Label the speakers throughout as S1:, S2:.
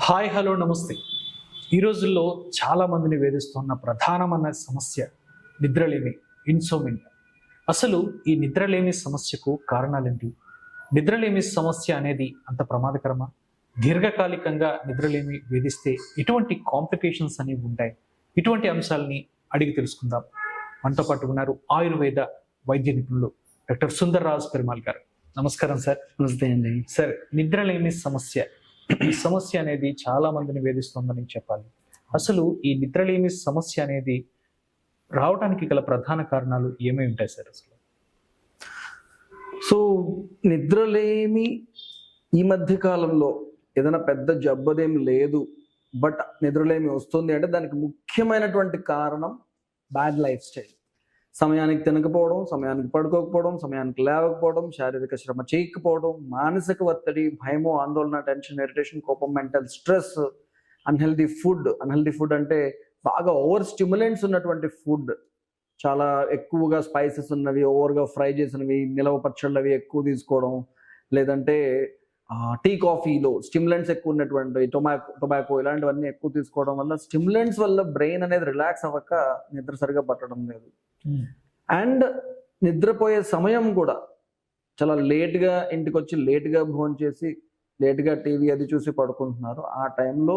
S1: Hi hello నమస్తే. ఈ రోజుల్లో చాలా మందిని వేధిస్తున్న ప్రధానమైన సమస్య నిద్రలేమి, ఇన్సోమినియా. అసలు ఈ నిద్రలేమి సమస్యకు కారణాలేంటి? నిద్రలేమి సమస్య అనేది అంత ప్రమాదకరమా? దీర్ఘకాలికంగా నిద్రలేమి వేధిస్తే ఎటువంటి కాంప్లికేషన్స్ అనేవి ఉంటాయి? ఇటువంటి అంశాలని అడిగి తెలుసుకుందాం. మనతో పాటు ఉన్నారు ఆయుర్వేద వైద్య నిపుణులు డాక్టర్ సుందర్రాజ్ పెరుమాల్ గారు. నమస్కారం సార్.
S2: నమస్తే అండి.
S1: సార్, నిద్రలేమి సమస్య, ఈ సమస్య అనేది చాలా మందిని వేధిస్తుందని చెప్పాలి. అసలు ఈ నిద్రలేమి సమస్య అనేది రావడానికి గల ప్రధాన కారణాలు ఏమేమి ఉంటాయి సార్? అసలు
S2: సో నిద్రలేమి ఈ మధ్య కాలంలో ఏదైనా పెద్ద జబ్బదేం లేదు, బట్ నిద్రలేమి వస్తుంది అంటే దానికి ముఖ్యమైనటువంటి కారణం బ్యాడ్ లైఫ్ స్టైల్. సమయానికి తినకపోవడం, సమయానికి పడుకోకపోవడం, సమయానికి లేవకపోవడం, శారీరక శ్రమ చేయకపోవడం, మానసిక ఒత్తిడి, భయము, ఆందోళన, టెన్షన్, ఇరిటేషన్, కోపం, మెంటల్ స్ట్రెస్, అన్హెల్దీ ఫుడ్ అంటే బాగా ఓవర్ స్టిమ్యులెంట్స్ ఉన్నటువంటి ఫుడ్, చాలా ఎక్కువగా స్పైసెస్ ఉన్నవి, ఓవర్గా ఫ్రై చేసినవి, నిలవ పచ్చళ్ళవి ఎక్కువ తీసుకోవడం, లేదంటే టీ కాఫీలో స్టిమ్యులెంట్స్ ఎక్కువ ఉన్నటువంటి టొబాకో ఇలాంటివన్నీ ఎక్కువ తీసుకోవడం వల్ల స్టిమ్యులెంట్స్ వల్ల బ్రెయిన్ అనేది రిలాక్స్ అవ్వక నిద్ర సరిగా పట్టడం లేదు. అండ్ నిద్రపోయే సమయం కూడా చాలా లేట్గా ఇంటికి వచ్చి లేట్గా భోజనం చేసి లేట్గా టీవీ అది చూసి పడుకుంటున్నారు. ఆ టైంలో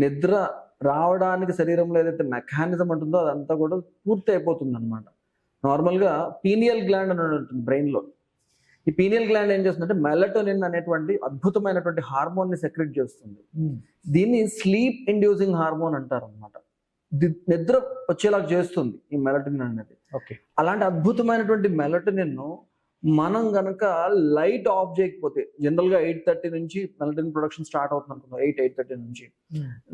S2: నిద్ర రావడానికి శరీరంలో ఏదైతే మెకానిజం ఉంటుందో అదంతా కూడా పూర్తి అయిపోతుంది అనమాట. నార్మల్గా పీనియల్ గ్లాండ్ అని ఉంటుంది బ్రెయిన్లో. ఈ పీనియల్ గ్లాండ్ ఏం చేస్తుందంటే మెలటోనిన్ అనేటువంటి అద్భుతమైనటువంటి హార్మోన్ని సెక్రెట్ చేస్తుంది. దీన్ని స్లీప్ ఇండ్యూసింగ్ హార్మోన్ అంటారు అనమాట. నిద్ర వచ్చేలాగా చేస్తుంది ఈ మెలటోనిన్ అనేది.
S1: ఓకే.
S2: అలాంటి అద్భుతమైనటువంటి మెలటోనిన్ మనం గనక లైట్ ఆఫ్ చేయకపోతే, జనరల్గా 8:30 నుంచి మెలటోనిన్ ప్రొడక్షన్ స్టార్ట్ అవుతుంది అనుకుందాం. 8:30 నుంచి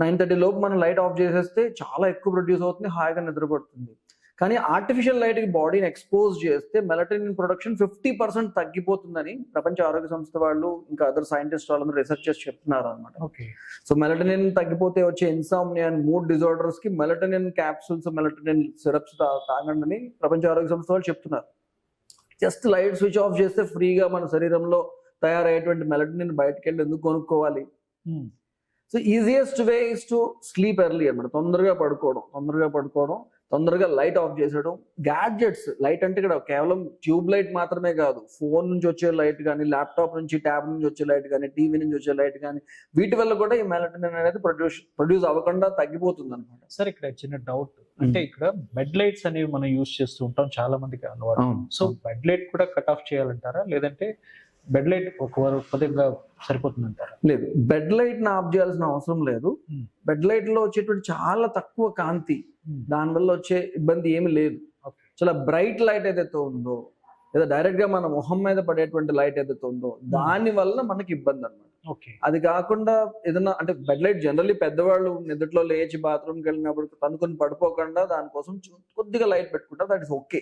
S2: 9:30 లోపు మనం లైట్ ఆఫ్ చేసేస్తే చాలా ఎక్కువ ప్రొడ్యూస్ అవుతుంది, హాయిగా నిద్రపడుతుంది. కానీ ఆర్టిఫిషియల్ లైట్కి బాడీని ఎక్స్పోజ్ చేస్తే మెలటోనిన్ ప్రొడక్షన్ 50% తగ్గిపోతుందని ప్రపంచ ఆరోగ్య సంస్థ వాళ్ళు ఇంకా అదర్ సైంటిస్ట్ వాళ్ళందరూ రీసెర్చ్ చేసి చెప్తున్నారు అనమాట. సో మెలటోనిన్ తగ్గిపోతే వచ్చే ఇన్సామ్నియా అండ్ మూడ్ డిజార్డర్స్ కి మెలటోనిన్ క్యాప్సూల్స్, మెలటోనిన్ సిరప్స్ తాగండి అని ప్రపంచ ఆరోగ్య సంస్థ వాళ్ళు చెప్తున్నారు. జస్ట్ లైట్ స్విచ్ ఆఫ్ చేస్తే ఫ్రీగా మన శరీరంలో తయారయ్యేటువంటి మెలటోనిన్ బయటకు వెళ్ళి ఎందుకు కొనుక్కోవాలి? So easiest way is to sleep early అనమాట. తొందరగా పడుకోవడం, తొందరగా లైట్ ఆఫ్ చేసేయడం. గ్యాడ్జెట్స్, లైట్ అంటే ఇక్కడ కేవలం ట్యూబ్ లైట్ మాత్రమే కాదు, ఫోన్ నుంచి వచ్చే లైట్ కానీ, ల్యాప్టాప్ నుంచి, ట్యాబ్ నుంచి వచ్చే లైట్ కానీ, టీవీ నుంచి వచ్చే లైట్ కానీ, వీటి వల్ల కూడా ఈ మెలటోనిన్ అనేది ప్రొడ్యూస్ అవ్వకుండా తగ్గిపోతుంది అనమాట.
S1: సార్, ఇక్కడ చిన్న డౌట్, అంటే ఇక్కడ బెడ్ లైట్స్ అనేవి మనం యూజ్ చేస్తూ ఉంటాం, చాలా మందికి అలవాటు. సో బెడ్ లైట్ కూడా కట్ ఆఫ్ చేయాలంటారా, లేదంటే బెడ్ లైట్ కొద్దిగా సరిపోతుందంటారా?
S2: లేదు, బెడ్ లైట్ ని ఆఫ్ చేయాల్సిన అవసరం లేదు. బెడ్ లైట్ లో వచ్చేటువంటి చాలా తక్కువ కాంతి, దానివల్ల వచ్చే ఇబ్బంది ఏమి లేదు. చాలా బ్రైట్ లైట్ ఏదైతే ఉందో, లేదా డైరెక్ట్ గా మన మొహం మీద పడేటువంటి లైట్ ఏదైతే ఉందో దాని వల్ల మనకి ఇబ్బంది అనమాట. అది కాకుండా ఏదన్నా అంటే బెడ్ లైట్ జనరల్లీ పెద్దవాళ్ళు నిద్రలో లేచి బాత్రూమ్కి వెళ్ళినప్పుడు తనుకొని పడిపోకుండా దానికోసం కొద్దిగా లైట్ పెట్టుకుంటారు, దట్ ఇస్ ఓకే,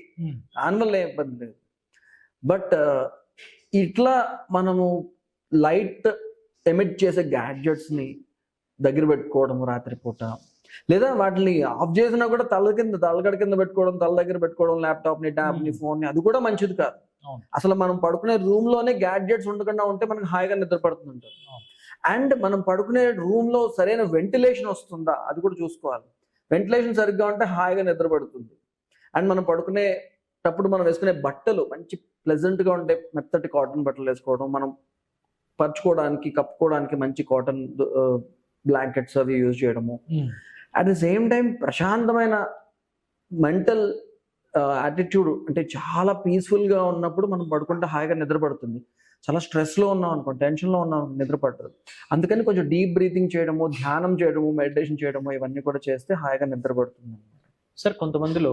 S2: దానివల్ల ఏం ఇబ్బంది లేదు. బట్ ఇట్లా మనము లైట్ ఎమిట్ చేసే గ్యాడ్జెట్స్ ని దగ్గర పెట్టుకోవడం రాత్రిపూట, లేదా వాటిని ఆఫ్ చేసినా కూడా తలగడ కింద పెట్టుకోవడం, తల దగ్గర పెట్టుకోవడం, ల్యాప్టాప్ ని, ట్యాబ్ ని, ఫోన్ ని, అది కూడా మంచిది కాదు. అసలు మనం పడుకునే రూమ్ లోనే గ్యాడ్జెట్స్ ఉండకుండా ఉంటే మనకి హాయిగా నిద్ర పడుతుంటారు. అండ్ మనం పడుకునే రూమ్ లో సరైన వెంటిలేషన్ వస్తుందా అది కూడా చూసుకోవాలి. వెంటిలేషన్ సరిగ్గా ఉంటే హాయిగా నిద్ర పడుతుంది. అండ్ మనం పడుకునేటప్పుడు మనం వేసుకునే బట్టలు మంచి ప్లెజెంట్ గా ఉంటే మెత్తటి కాటన్ బట్టలు వేసుకోవడం, మనం పరుచుకోవడానికి, కప్పుకోవడానికి మంచి కాటన్ బ్లాంకెట్స్ అవి యూజ్ చేయడము. అట్ ది సేమ్ టైం ప్రశాంతమైన మెంటల్ యాటిట్యూడ్, అంటే చాలా పీస్ఫుల్ గా ఉన్నప్పుడు మనం పడుకుంటే హాయిగా నిద్ర పడుతుంది. చాలా స్ట్రెస్ లో ఉన్నాం అనుకో, టెన్షన్ లో ఉన్నాం, నిద్ర పట్టదు. అందుకని కొంచెం డీప్ బ్రీతింగ్ చేయడము, ధ్యానం చేయడము, మెడిటేషన్ చేయడము, ఇవన్నీ కూడా చేస్తే హాయిగా నిద్ర పడుతుంది.
S1: సార్, కొంతమందిలో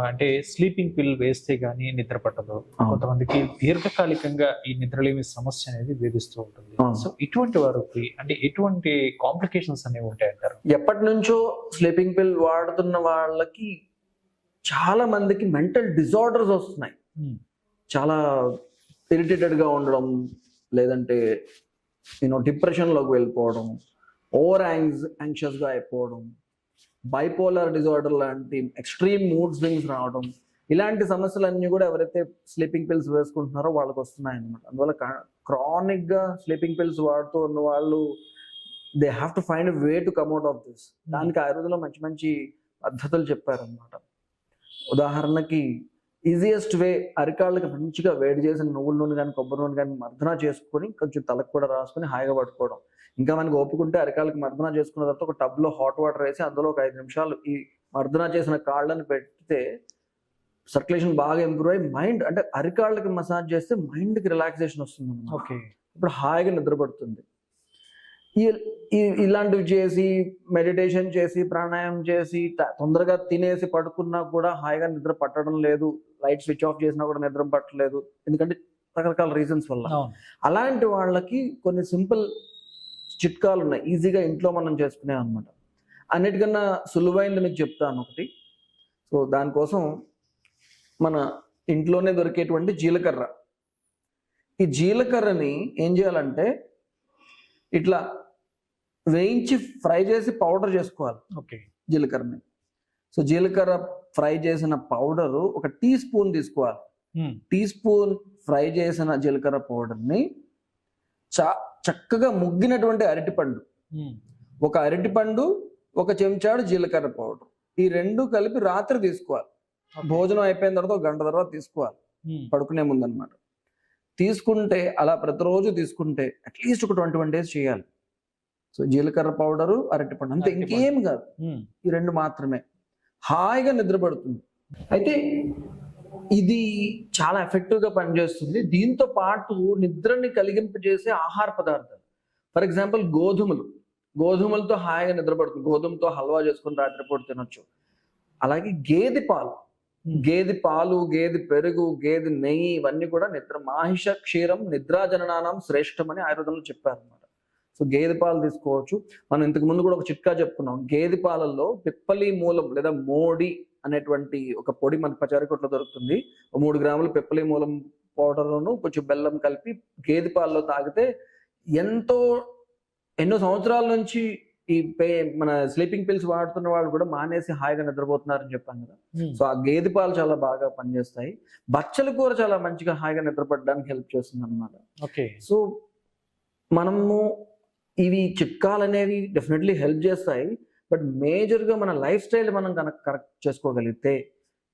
S1: అంటే స్లీపింగ్ పిల్ వేస్తే గానీ నిద్ర పట్టదు, కొంతమందికి దీర్ఘకాలికంగా ఈ నిద్రలేమి సమస్య అనేది వేధిస్తూ ఉంటుంది. సో ఇటువంటి వారికి అంటే ఎటువంటి కాంప్లికేషన్స్ అనేవి ఉంటాయంటారు?
S2: ఎప్పటి నుంచో స్లీపింగ్ పిల్ వాడుతున్న వాళ్ళకి చాలా మందికి మెంటల్ డిజార్డర్స్ వస్తున్నాయి. చాలా ఇరిటేటెడ్ గా ఉండడం, లేదంటే డిప్రెషన్ లోకి వెళ్ళిపోవడం, ఓవర్ యాంగ్షియస్ గా అయిపోవడం, బైపోలార్ డిజార్డర్ లాంటి ఎక్స్ట్రీమ్ మూడ్ స్వింగ్స్ రావడం, ఇలాంటి సమస్యలన్నీ కూడా ఎవరైతే స్లీపింగ్ పిల్స్ వేసుకుంటున్నారో వాళ్ళకి వస్తున్నాయి అన్నమాట. అందువల్ల క్రానిక్ గా స్లీపింగ్ పిల్స్ వాడుతూ ఉన్న వాళ్ళు they have to find way to come out of this. దానికి ఆయుర్వేదంలో మంచి మంచి పద్ధతులు చెప్పారనమాట. ఉదాహరణకి ఈజియెస్ట్ వే, అరికాళ్ళకి మంచిగా వేడి చేసిన నువ్వుల నూనె కానీ కొబ్బరి నూనె కానీ మర్దన చేసుకొని కొంచెం తలకు కూడా రాసుకొని హాయిగా పట్టుకోవడం. ఇంకా మనకి ఓపుకుంటే అరికాళ్ళకి మర్దన చేసుకున్న తర్వాత ఒక టబ్లో హాట్ వాటర్ వేసి అందులో ఒక 5 నిమిషాలు ఈ మర్దన చేసిన కాళ్ళని పెడితే సర్క్యులేషన్ బాగా ఇంప్రూవ్ అయ్యి మైండ్, అంటే అరికాళ్ళకి మసాజ్ చేస్తే మైండ్కి రిలాక్సేషన్ వస్తుంది అన్నమాట.
S1: ఓకే.
S2: ఇప్పుడు హాయిగా నిద్రపడుతుంది. ఇలాంటివి చేసి మెడిటేషన్ చేసి ప్రాణాయామం చేసి తొందరగా తినేసి పడుకున్నా కూడా హాయిగా నిద్ర పట్టడం లేదు, లైట్ స్విచ్ ఆఫ్ చేసినా కూడా నిద్ర పట్టలేదు, ఎందుకంటే రకరకాల రీజన్స్ వల్ల. అలాంటి వాళ్ళకి కొన్ని సింపుల్ చిట్కాలు ఉన్నాయి, ఈజీగా ఇంట్లో మనం చేసుకునే అనమాట. అన్నిటికన్నా సులువైంది మీకు చెప్తాను ఒకటి. సో దానికోసం మన ఇంట్లోనే దొరికేటువంటి జీలకర్ర. ఈ జీలకర్రని ఏం చేయాలంటే ఇట్లా వేయించి ఫ్రై చేసి పౌడర్ చేసుకోవాలి.
S1: ఓకే.
S2: జీలకర్రని. సో జీలకర్ర ఫ్రై చేసిన పౌడరు ఒక టీ స్పూన్ తీసుకోవాలి. టీ స్పూన్ ఫ్రై చేసిన జీలకర్ర పౌడర్ని చక్కగా ముగ్గినటువంటి అరటిపండు, ఒక అరటిపండు, ఒక చెంచాడు జీలకర్ర పౌడర్, ఈ రెండు కలిపి రాత్రి తీసుకోవాలి. భోజనం అయిపోయిన తర్వాత ఒక గంట తర్వాత తీసుకోవాలి, పడుకునే ముందు అనమాట. తీసుకుంటే అలా ప్రతిరోజు తీసుకుంటే అట్లీస్ట్ ఒక 21 days చేయాలి. సో జీలకర్ర పౌడరు, అరటిపండు, అంతే, ఇంకేం కాదు, ఈ రెండు మాత్రమే. హాయిగా నిద్రపడుతుంది. అయితే ఇది చాలా ఎఫెక్టివ్గా పనిచేస్తుంది. దీంతో పాటు నిద్రని కలిగింపజేసే ఆహార పదార్థాలు, ఫర్ ఎగ్జాంపుల్ గోధుమలతో హాయిగా నిద్రపడుతుంది. గోధుమతో హల్వా చేసుకుని రాత్రిపూట తినొచ్చు. అలాగే గేదె పాలు, గేదె పెరుగు, గేదె నెయ్యి, ఇవన్నీ కూడా మాహిష క్షీరం నిద్రాజననానం శ్రేష్టం అని ఆయుర్వేదంలో చెప్పారు అనమాట. సో గేదె పాలు తీసుకోవచ్చు. మనం ఇంతకు ముందు కూడా ఒక చిట్కా చెప్పుకున్నాం. గేదె పాలల్లో పిప్పలి మూలం లేదా మోడి అనేటువంటి ఒక పొడి మనకు పచారికొట్లో దొరుకుతుంది. 3 గ్రాములు పిప్పలి మూలం పౌడర్లోను కొంచెం బెల్లం కలిపి గేదె పాలలో తాగితే ఎన్నో సంవత్సరాల నుంచి ఈ మన స్లీపింగ్ పిల్స్ వాడుతున్న వాళ్ళు కూడా మానేసి హాయిగా నిద్రపోతున్నారని చెప్పాను కదా. సో ఆ గేదె పాలు చాలా బాగా పనిచేస్తాయి. బచ్చల కూర చాలా మంచిగా హాయిగా నిద్రపడడానికి హెల్ప్ చేస్తుంది అనమాట. సో మనము ఇవి చిట్కాలు అనేవి డెఫినెట్లీ హెల్ప్ చేస్తాయి. బట్ మేజర్గా మన లైఫ్ స్టైల్ మనం కనుక కరెక్ట్ చేసుకోగలిగితే,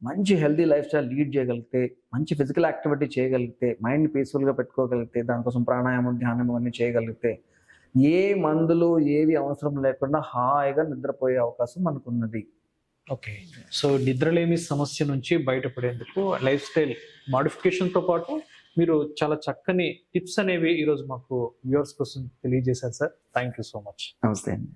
S2: మంచి హెల్తీ లైఫ్ స్టైల్ లీడ్ చేయగలిగితే, మంచి ఫిజికల్ యాక్టివిటీ చేయగలిగితే, మైండ్ పీస్ఫుల్గా పెట్టుకోగలిగితే, దానికోసం ప్రాణాయామం, ధ్యానం అన్నీ చేయగలిగితే, ఏ మందులు ఏవి అవసరం లేకుండా హాయిగా నిద్రపోయే అవకాశం మనకున్నది.
S1: ఓకే. సో నిద్రలేమి సమస్య నుంచి బయటపడేందుకు లైఫ్ స్టైల్ మాడిఫికేషన్తో పాటు మీరు చాలా చక్కని టిప్స్ అనేవి ఈరోజు మాకు వ్యూవర్స్ కోసం తెలియజేశారు sir. Thank you so much.
S2: నమస్తే అండి.